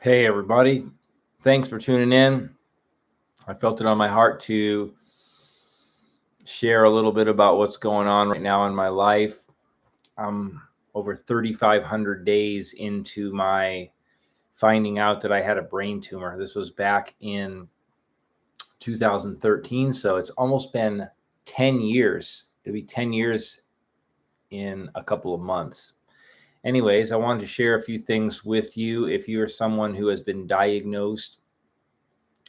Hey, everybody. Thanks for tuning in. I felt it on my heart to share a little bit about what's going on right now in my life. I'm over 3,500 days into my finding out that I had a brain tumor. This was back in 2013, so it's almost been 10 years. It'll be 10 years in a couple of months. Anyways, I wanted to share a few things with you. If you are someone who has been diagnosed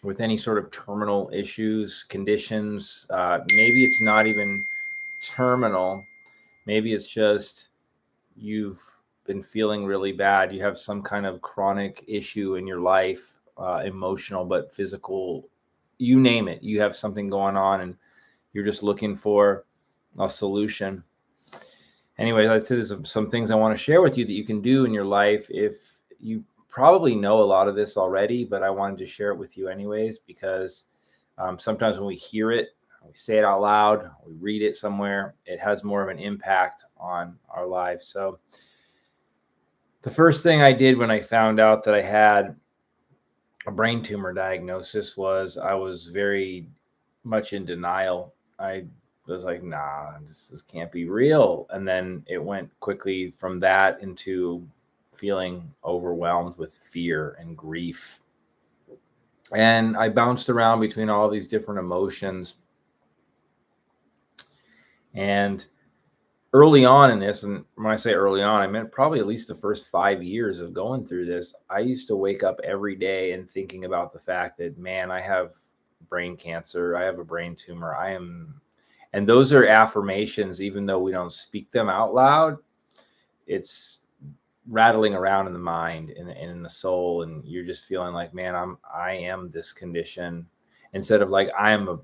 with any sort of terminal issues, conditions, maybe it's not even terminal. Maybe it's just you've been feeling really bad. You have some kind of chronic issue in your life, emotional, but physical, you name it. You have something going on and you're just looking for a solution. Anyway, I'd say there's some things I want to share with you that you can do in your life. If you probably know a lot of this already, but I wanted to share it with you anyways, because sometimes when we hear it, we say it out loud, we read it somewhere, it has more of an impact on our lives. So the first thing I did when I found out that I had a brain tumor diagnosis was I was very much in denial. I was like, nah, this can't be real. And then it went quickly from that into feeling overwhelmed with fear and grief. And I bounced around between all these different emotions. And early on in this, and when I say early on, I meant probably at least the first 5 years of going through this, I used to wake up every day and thinking about the fact that, man, I have brain cancer, I have a brain tumor, and those are affirmations, even though we don't speak them out loud, it's rattling around in the mind and in the soul. And you're just feeling like, man, I am this condition, instead of like, I am a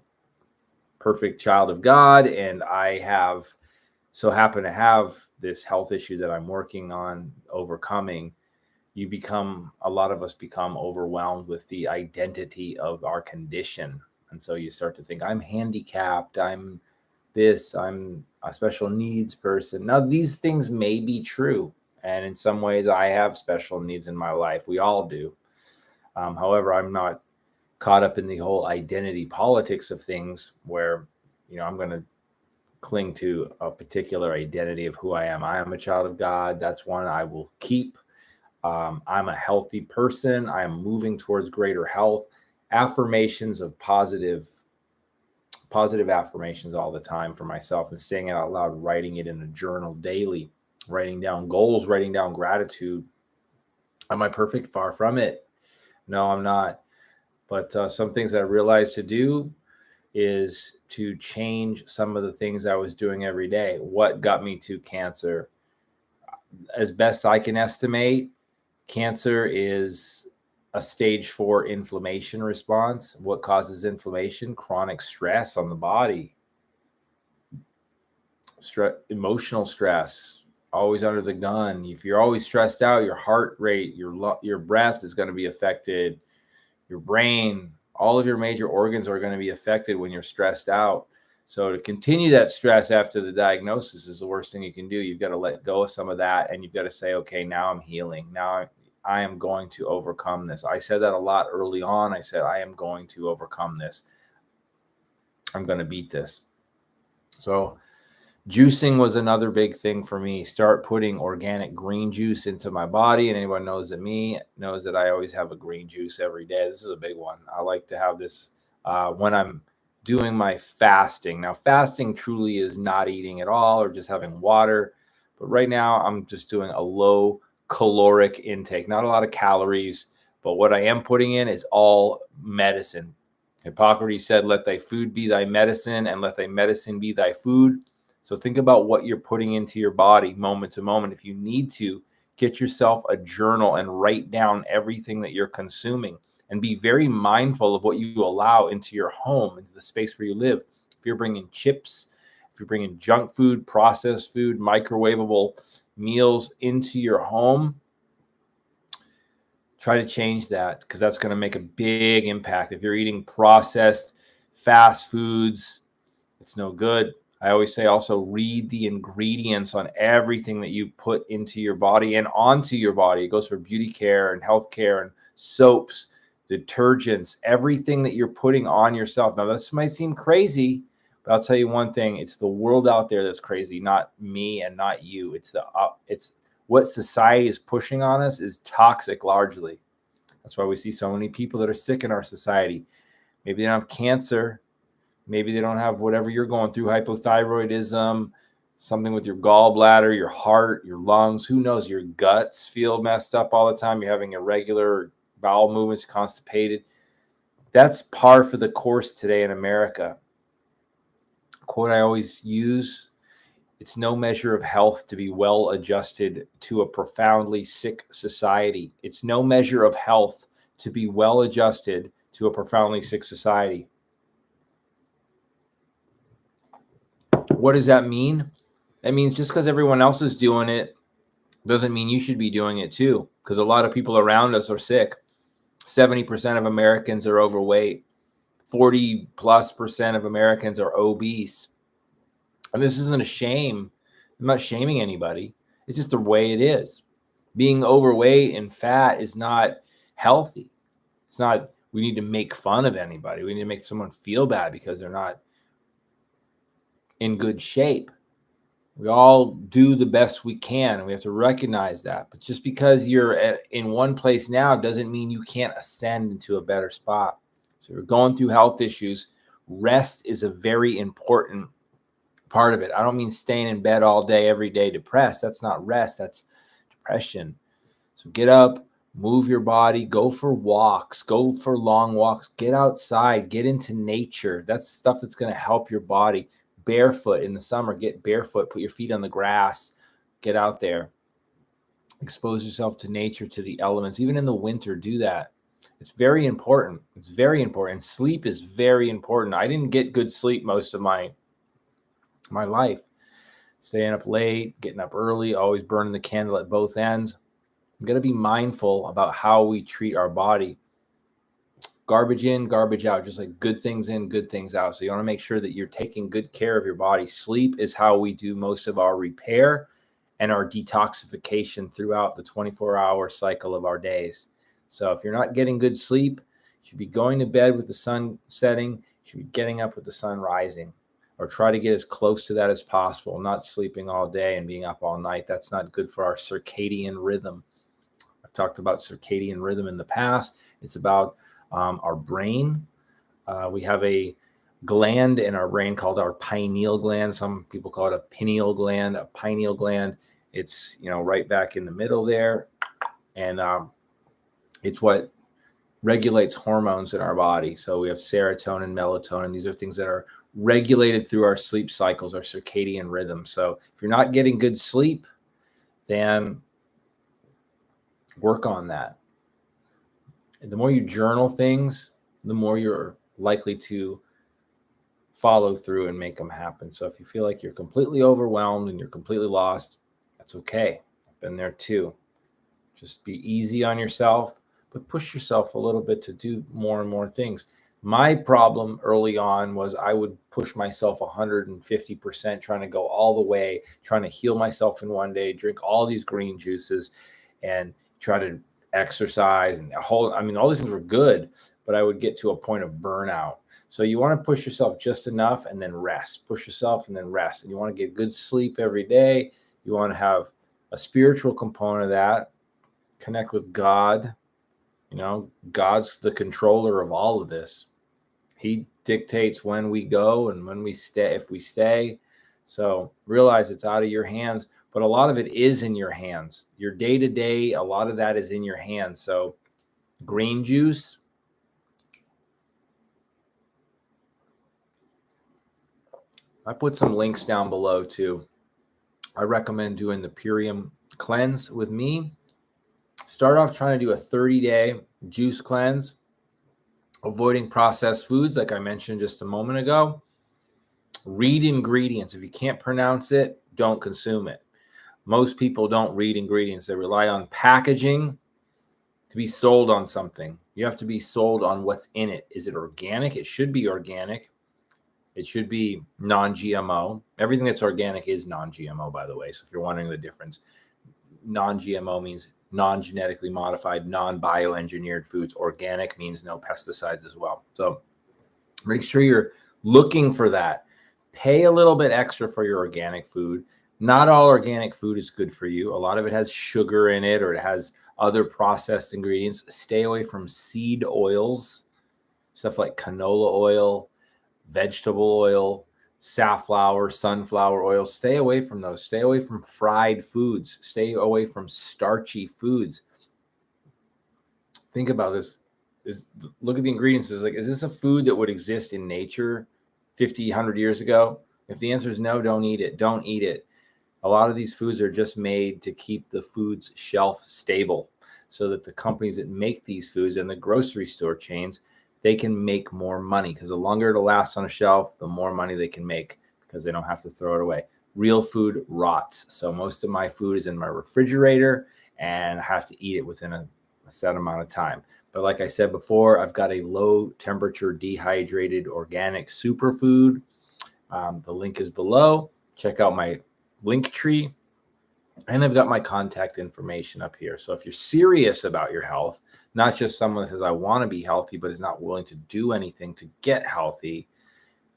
perfect child of God. And I happen to have this health issue that I'm working on overcoming. A lot of us become overwhelmed with the identity of our condition. And so you start to think, I'm handicapped, I'm a special needs person. Now, these things may be true. And in some ways, I have special needs in my life. We all do. However, I'm not caught up in the whole identity politics of things where, I'm going to cling to a particular identity of who I am. I am a child of God. That's one I will keep. I'm a healthy person. I am moving towards greater health. Affirmations of positive affirmations all the time for myself, and saying it out loud, writing it in a journal daily, writing down goals, writing down gratitude. Am I perfect? Far from it. No, I'm not. But some things I realized to do is to change some of the things I was doing every day. What got me to cancer? As best I can estimate, cancer is a stage 4 inflammation response. What causes inflammation? Chronic stress on the body. Emotional stress, always under the gun. If you're always stressed out, your heart rate, your breath is going to be affected. Your brain, all of your major organs are going to be affected when you're stressed out. So to continue that stress after the diagnosis is the worst thing you can do. You've got to let go of some of that, and you've got to say, okay, now I'm healing. Now I am going to overcome this. I said that a lot early on. I said, I am going to overcome this. I'm going to beat this. So juicing was another big thing for me. Start putting organic green juice into my body. And anyone knows that I always have a green juice every day. This is a big one. I like to have this when I'm doing my fasting. Now, fasting truly is not eating at all or just having water. But right now, I'm just doing a low caloric intake, not a lot of calories. But what I am putting in is all medicine. Hippocrates said, let thy food be thy medicine, and let thy medicine be thy food. So think about what you're putting into your body moment to moment. If you need to, get yourself a journal and write down everything that you're consuming, and be very mindful of what you allow into your home, into the space where you live. If you're bringing chips, if you're bringing junk food, processed food, microwavable meals into your home, try to change that, because that's going to make a big impact. If you're eating processed fast foods, it's no good. I always say also read the ingredients on everything that you put into your body and onto your body. It goes for beauty care and health care and soaps, detergents, everything that you're putting on yourself. Now, this might seem crazy, but I'll tell you one thing. It's the world out there that's crazy, not me and not you. It's what society is pushing on us is toxic largely. That's why we see so many people that are sick in our society. Maybe they don't have cancer. Maybe they don't have whatever you're going through, hypothyroidism, something with your gallbladder, your heart, your lungs. Who knows? Your guts feel messed up all the time. You're having irregular bowel movements, constipated. That's par for the course today in America. A quote I always use, it's no measure of health to be well adjusted to a profoundly sick society. It's no measure of health to be well adjusted to a profoundly sick society. What does that mean? That means just because everyone else is doing it doesn't mean you should be doing it too, because a lot of people around us are sick. 70% of Americans are overweight. 40+% of Americans are obese. And this isn't a shame. I'm not shaming anybody. It's just the way it is. Being overweight and fat is not healthy. It's not, we need to make fun of anybody. We need to make someone feel bad because they're not in good shape. We all do the best we can, and we have to recognize that. But just because you're in one place now doesn't mean you can't ascend into a better spot. So you're going through health issues. Rest is a very important part of it. I don't mean staying in bed all day, every day, depressed. That's not rest. That's depression. So get up, move your body, go for walks, go for long walks, get outside, get into nature. That's stuff that's going to help your body. Barefoot in the summer, get barefoot, put your feet on the grass, get out there, expose yourself to nature, to the elements. Even in the winter, do that. It's very important. It's very important. Sleep is very important. I didn't get good sleep most of my life. Staying up late, getting up early, always burning the candle at both ends. We've got to be mindful about how we treat our body. Garbage in, garbage out, just like good things in, good things out. So you want to make sure that you're taking good care of your body. Sleep is how we do most of our repair and our detoxification throughout the 24-hour cycle of our days. So if you're not getting good sleep, you should be going to bed with the sun setting. You should be getting up with the sun rising, or try to get as close to that as possible, not sleeping all day and being up all night. That's not good for our circadian rhythm. I've talked about circadian rhythm in the past. It's about our brain. We have a gland in our brain called our pineal gland. Some people call it a pineal gland. A pineal gland, it's right back in the middle there, and it's what regulates hormones in our body. So we have serotonin, melatonin. These are things that are regulated through our sleep cycles, our circadian rhythm. So if you're not getting good sleep, then work on that. The more you journal things, the more you're likely to follow through and make them happen. So if you feel like you're completely overwhelmed and you're completely lost, that's okay. I've been there too. Just be easy on yourself, but push yourself a little bit to do more and more things. My problem early on was I would push myself 150%, trying to go all the way, trying to heal myself in one day, drink all these green juices, and try to exercise and all these things were good, but I would get to a point of burnout. So you want to push yourself just enough and then rest. Push yourself and then rest. And you want to get good sleep every day. You want to have a spiritual component of that. Connect with God. God's the controller of all of this. He dictates when we go and when we stay, if we stay. So realize it's out of your hands, but a lot of it is in your hands. Your day-to-day, a lot of that is in your hands. So green juice, I put some links down below too. I recommend doing the Purium cleanse with me. Start off trying to do a 30-day juice cleanse, avoiding processed foods like I mentioned just a moment ago. Read ingredients. If you can't pronounce it, don't consume it. Most people don't read ingredients. They rely on packaging to be sold on something. You have to be sold on what's in it. Is it organic? It should be organic. It should be non-GMO. Everything that's organic is non-GMO, by the way. So if you're wondering the difference, non-GMO means non-genetically modified, non-bioengineered foods. Organic means no pesticides as well. So make sure you're looking for that. Pay a little bit extra for your organic food. Not all organic food is good for you. A lot of it has sugar in it, or it has other processed ingredients. Stay away from seed oils, stuff like canola oil, vegetable oil, safflower, sunflower oil. Stay away from those. Stay away from fried foods. Stay away from starchy foods. Think about this. Look at the ingredients. Is this a food that would exist in nature 50, 100 years ago? If the answer is no, don't eat it. Don't eat it. A lot of these foods are just made to keep the food's shelf stable so that the companies that make these foods and the grocery store chains, they can make more money, because the longer it'll last on a shelf, the more money they can make, because they don't have to throw it away. Real food rots. So most of my food is in my refrigerator, and I have to eat it within a set amount of time. But like I said before, I've got a low temperature dehydrated organic superfood. The link is below. Check out my link tree, and I've got my contact information up here. So if you're serious about your health, not just someone that says I want to be healthy but is not willing to do anything to get healthy,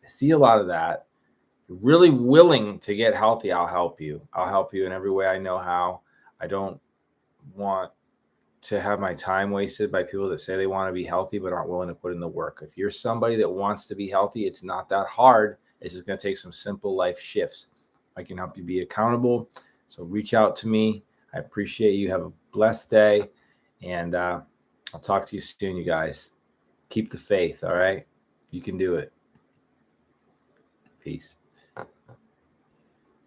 I see a lot of that. If you're really willing to get healthy, I'll help you. I'll help you in every way I know how. I don't want to have my time wasted by people that say they want to be healthy but aren't willing to put in the work. If you're somebody that wants to be healthy, it's not that hard. It's just going to take some simple life shifts. I can help you be accountable. So reach out to me. I appreciate you. Have a blessed day. And I'll talk to you soon, you guys. Keep the faith, all right? You can do it. Peace.